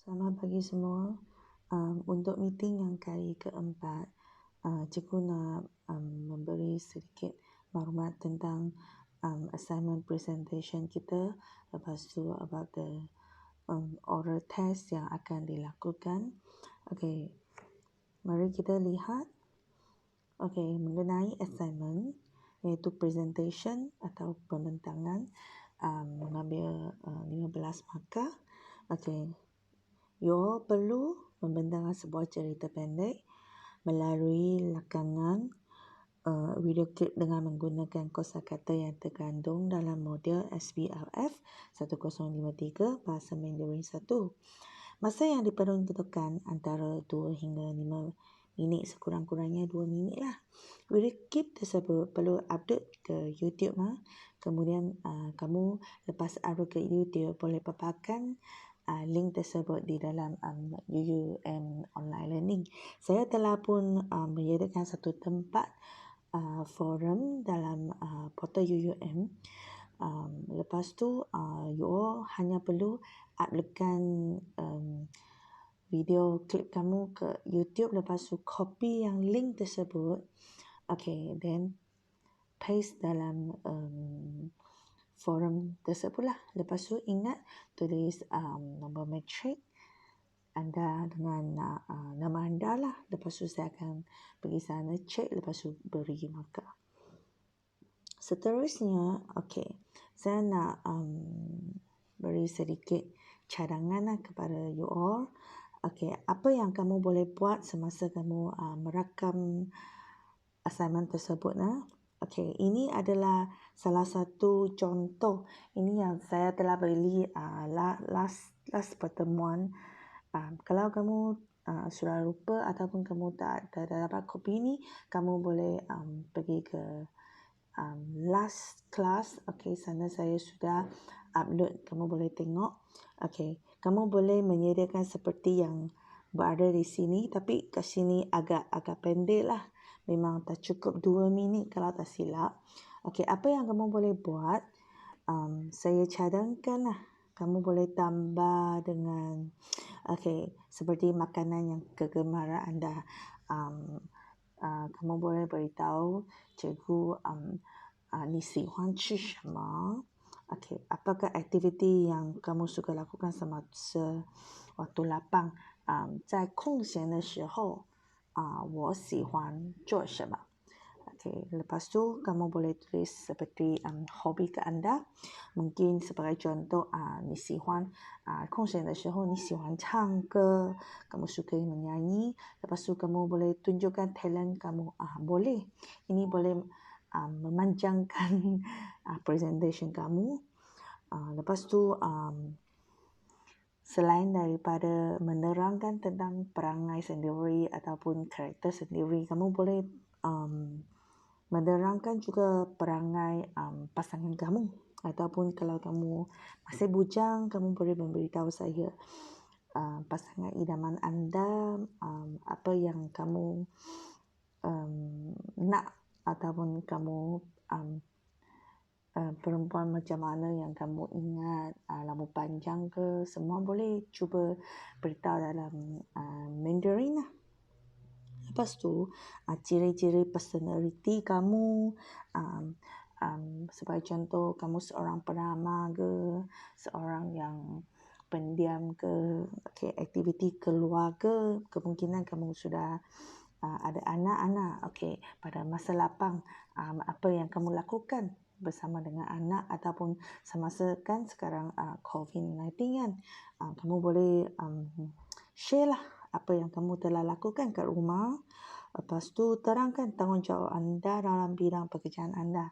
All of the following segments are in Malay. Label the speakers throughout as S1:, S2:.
S1: Selamat pagi semua. Untuk meeting yang kali keempat, cikgu nak memberi sedikit maklumat tentang assignment presentation kita. Lepas tu about the oral test yang akan dilakukan. Okey, mari kita lihat. Okey, mengenai assignment iaitu presentation atau pembentangan mengambil 15 markah. Okey. You perlu membentangkan sebuah cerita pendek melalui lakangan video klip dengan menggunakan kosakata yang terkandung dalam model SPLF 1053 bahasa Mandarin 1. Masa yang diperuntukkan antara 2 hingga 5 minit, sekurang-kurangnya 2 minit lah. Video klip tersebut perlu upload ke YouTube. Kemudian kamu lepas upload ke YouTube boleh paparkan link tersebut di dalam UUM Online Learning. Saya telah pun menyediakan satu tempat forum dalam portal UUM. Lepas tu you all hanya perlu uploadkan video klip kamu ke YouTube. Lepas tu copy yang link tersebut. Okay, then paste dalam forum tersebut lah. Lepas tu ingat tulis nombor matrik anda dengan nama anda lah. Lepas tu saya akan pergi sana cek. Lepas tu beri markah. Seterusnya, okay, saya nak beri sedikit cadangan lah kepada you all. Okay, apa yang kamu boleh buat semasa kamu merakam assignment tersebut. Okey, ini adalah salah satu contoh. Ini yang saya telah beli last pertemuan. Kalau kamu sudah lupa ataupun kamu tak dapat kopi ini, kamu boleh pergi ke last class. Okey, sana saya sudah upload. Kamu boleh tengok. Okey, kamu boleh menyediakan seperti yang berada di sini, tapi kat sini agak pendek lah. Memang tak cukup 2 minit kalau tak silap. Okey, apa yang kamu boleh buat? Saya cadangkan lah. Kamu boleh tambah dengan seperti makanan yang kegemaran anda. Kamu boleh beritahu cikgu ni 喜欢吃什么? Okey, apakah aktiviti yang kamu suka lakukan semasa waktu lapang? 在空闲的时候我喜欢做什么? Okey, lepas tu kamu boleh tulis seperti hobi ke anda. Mungkin sebagai contoh, 你喜欢空闲的时候你喜欢唱歌, kamu suka menyanyi. Lepas tu kamu boleh tunjukkan talent kamu. Boleh. Ini boleh memanjangkan presentation kamu. Lepas tu selain daripada menerangkan tentang perangai sendiri ataupun karakter sendiri, kamu boleh menerangkan juga perangai pasangan kamu. Ataupun kalau kamu masih bujang, kamu boleh memberitahu saya pasangan idaman anda, apa yang kamu nak, ataupun kamu perempuan macam mana yang kamu ingat, rambut panjang ke, semua boleh cuba beritahu dalam Mandarin lah. Lepas tu ciri-ciri personality kamu, sebagai contoh kamu seorang peramah ke, seorang yang pendiam ke. Okey, aktiviti keluarga, kemungkinan kamu sudah ada anak-anak. Okey, pada masa lapang apa yang kamu lakukan bersama dengan anak ataupun semasa kan sekarang COVID-19 kan. Kamu boleh share lah apa yang kamu telah lakukan kat rumah. Lepas tu terangkan tanggungjawab anda dalam bidang pekerjaan anda.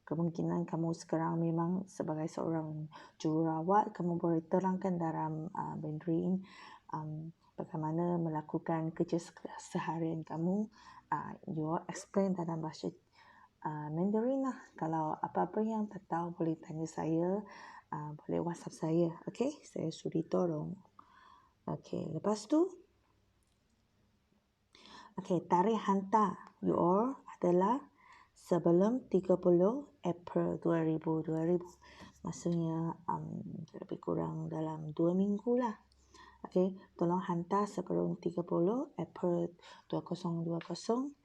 S1: Kemungkinan kamu sekarang memang sebagai seorang jururawat, kamu boleh terangkan dalam Mandarin bagaimana melakukan kerja seharian kamu. You explain dalam bahasa Mandarin lah. Kalau apa-apa yang tak tahu boleh tanya saya, boleh WhatsApp saya. Okey, saya sudi tolong. Okey, lepas tu tarikh hantar you all adalah sebelum 30 April 2020. Maksudnya lebih kurang dalam 2 minggu lah. Okey, tolong hantar sebelum 30 April 2020.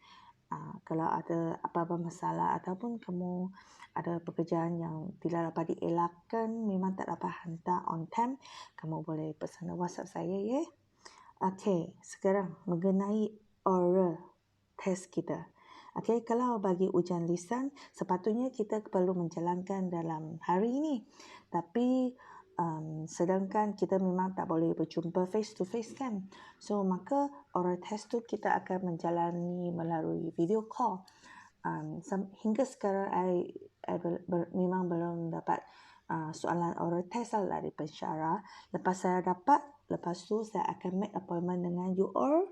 S1: Kalau ada apa-apa masalah ataupun kamu ada pekerjaan yang tidak dapat dielakkan, memang tak dapat hantar on time, kamu boleh pesan WhatsApp saya, ya. Okey, sekarang mengenai oral test kita. Okey, kalau bagi ujian lisan, sepatutnya kita perlu menjalankan dalam hari ini. Tapi sedangkan kita memang tak boleh berjumpa face to face, kan? So, maka oral test tu kita akan menjalani melalui video call. Hingga sekarang, memang belum dapat soalan oral test lah dari pensyarah. Lepas saya dapat, lepas tu saya akan make appointment dengan you all.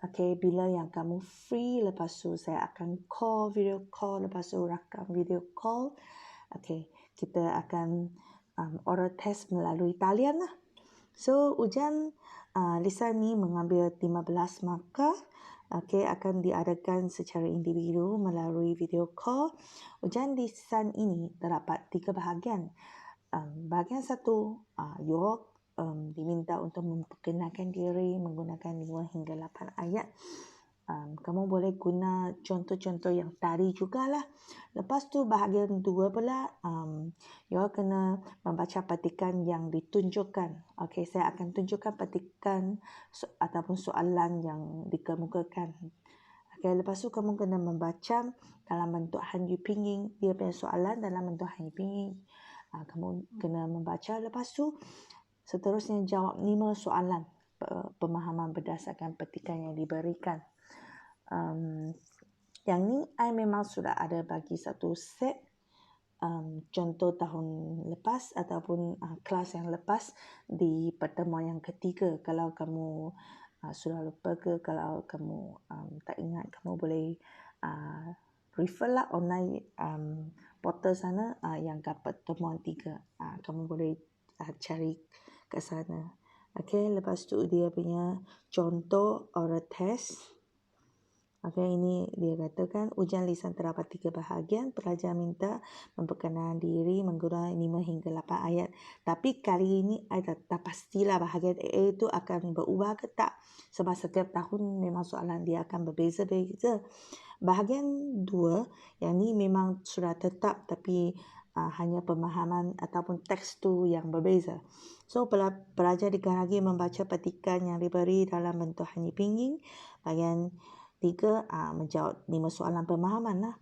S1: Okey, bila yang kamu free, lepas tu saya akan call, video call, lepas tu rakam video call. Okey, kita akan oral test melalui talian lah. So, ujian lisan ni mengambil 15 markah. Okey, akan diadakan secara individu melalui video call. Ujian lisan ini terdapat 3 bahagian. Bahagian 1, you all diminta untuk memperkenalkan diri menggunakan 5 hingga 8 ayat. Kamu boleh guna contoh-contoh yang tadi jugalah. Lepas tu bahagian 2 pula, you all kena membaca petikan yang ditunjukkan. Okey, saya akan tunjukkan petikan ataupun soalan yang dikemukakan. Okey, lepas tu kamu kena membaca dalam bentuk Hanyu Pinyin. Dia punya soalan dalam bentuk Hanyu Pinyin. Kamu kena membaca. Lepas tu seterusnya jawab 5 soalan pemahaman berdasarkan petikan yang diberikan. Yang ni, I memang sudah ada bagi satu set contoh tahun lepas ataupun kelas yang lepas di pertemuan yang ketiga. Kalau kamu sudah lupa ke, kalau kamu tak ingat, kamu boleh refer lah online portal sana yang kat pertemuan 3. Kamu boleh cari ke sana. Okey, lepas tu dia punya contoh oral test. Okey, ini dia katakan ujian lisan terdapat 3 bahagian. Pelajar minta memperkenalkan diri menggunakan 5 hingga 8 ayat. Tapi kali ini I tak pastilah bahagian A itu akan berubah ke tak. Sebab setiap tahun memang soalan dia akan berbeza-beza. Bahagian 2, yang ni memang sudah tetap tapi hanya pemahaman ataupun teks tu yang berbeza. So, pelajar dikehendaki membaca petikan yang diberi dalam bentuk Hanyu Pinyin. Bahagian 3, menjawab 5 soalan pemahaman lah.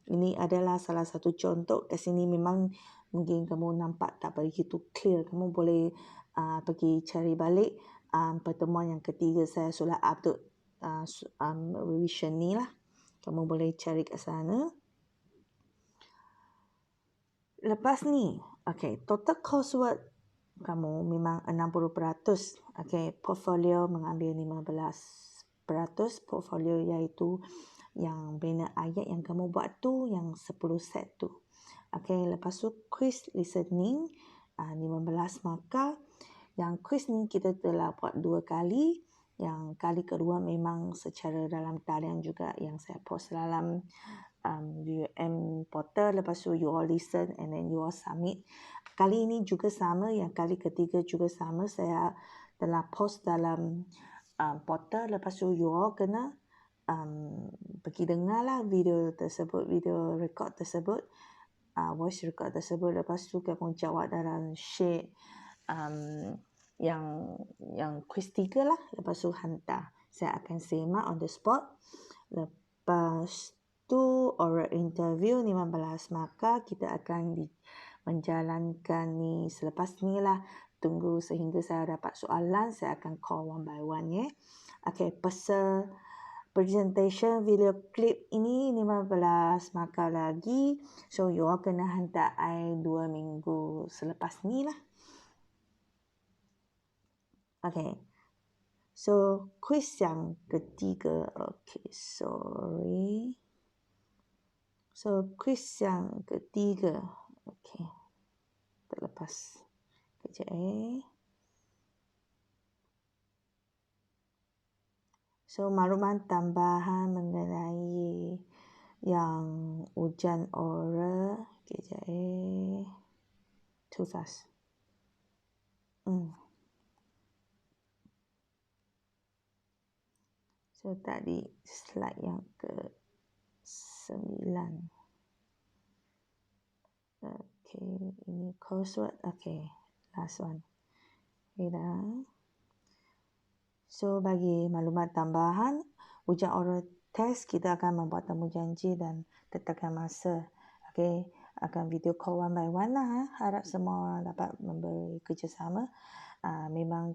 S1: Ini adalah salah satu contoh. Kat sini memang mungkin kamu nampak tak begitu clear. Kamu boleh pergi cari balik pertemuan yang ketiga saya sudah upload revision ni lah. Kamu boleh cari kat sana. Lepas ni, okay, total coursework kamu memang 60%. Okay, portfolio mengambil 15%. Portfolio iaitu yang bina ayat yang kamu buat tu, yang 10 set tu. Okay, lepas tu quiz listening 15 markah. Yang quiz ni kita telah buat 2 kali. Yang kali kedua memang secara dalam talian juga yang saya post dalam UM portal. Lepas tu you all listen and then you all submit. Kali ini juga sama, yang kali ketiga juga sama. Saya telah post dalam portal. Lepas tu you all kena pergi dengarlah video tersebut, video record tersebut, voice record tersebut. Lepas tu kamu jawab dalam sheet yang quiz 3 lah. Lepas tu hantar. Saya akan semak on the spot. Lepas tu oral interview 15 markah. Kita akan menjalankan ni selepas ni lah. Tunggu sehingga saya dapat soalan. Saya akan call one by one, ya. Okay, pasal presentation video clip ini 15 markah lagi. So, you all kena hantar I 2 minggu selepas ni lah. Okay. So, quiz yang ketiga. Okay, sorry. So, quiz yang ketiga. Okay. Terlepas. Kejap So, maklumat tambahan mengenai yang ujian oral. Kejap Too fast. So tadi slide yang ke-9. Okay, ini coursework. Okay, last one. So bagi maklumat tambahan, ujian oral test kita akan membuat temu janji dan tetapkan masa. Okay, akan video call one by one lah. Harap semua dapat memberi kerjasama. Memang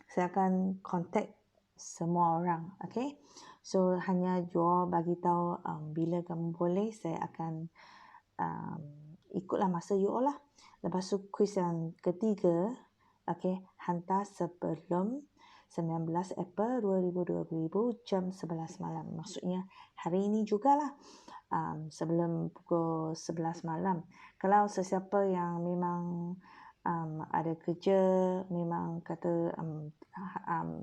S1: saya akan contact semua orang. Okay, so hanya you bagi tahu bila kamu boleh, saya akan ikutlah masa you lah. Lepas tu kuis yang ketiga, okay, hantar sebelum 19 April 2020 jam 11 malam. Maksudnya hari ini jugalah, sebelum pukul 11 malam. Kalau sesiapa yang memang ada kerja, memang kata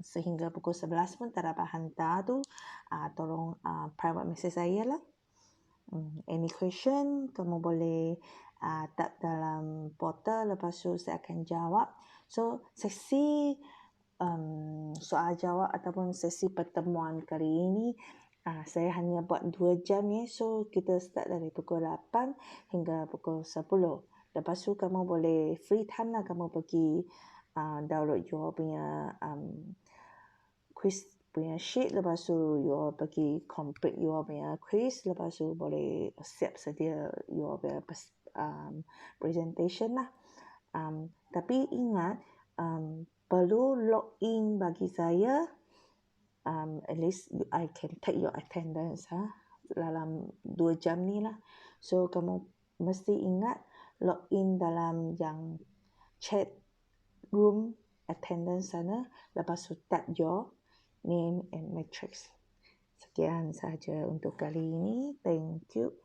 S1: sehingga pukul 11 pun tak dapat hantar tu, tolong private message saya lah. Any question, kamu boleh tap dalam portal, lepas tu saya akan jawab. So, sesi soal jawab ataupun sesi pertemuan kali ini, saya hanya buat 2 jam ya. So, kita start dari pukul 8 hingga pukul 10. Lepas tu kamu boleh free time lah, kamu pergi download your punya quiz punya sheet, lepas tu you pergi complete your punya quiz, lepas tu boleh siap sedia your punya presentation lah. Tapi ingat, perlu login bagi saya, at least I can take your attendance dalam 2 jam ni lah. So kamu mesti ingat login dalam yang chat room attendance sana, lepas tu tap your name and matrix. Sekian sahaja untuk kali ini. Thank you.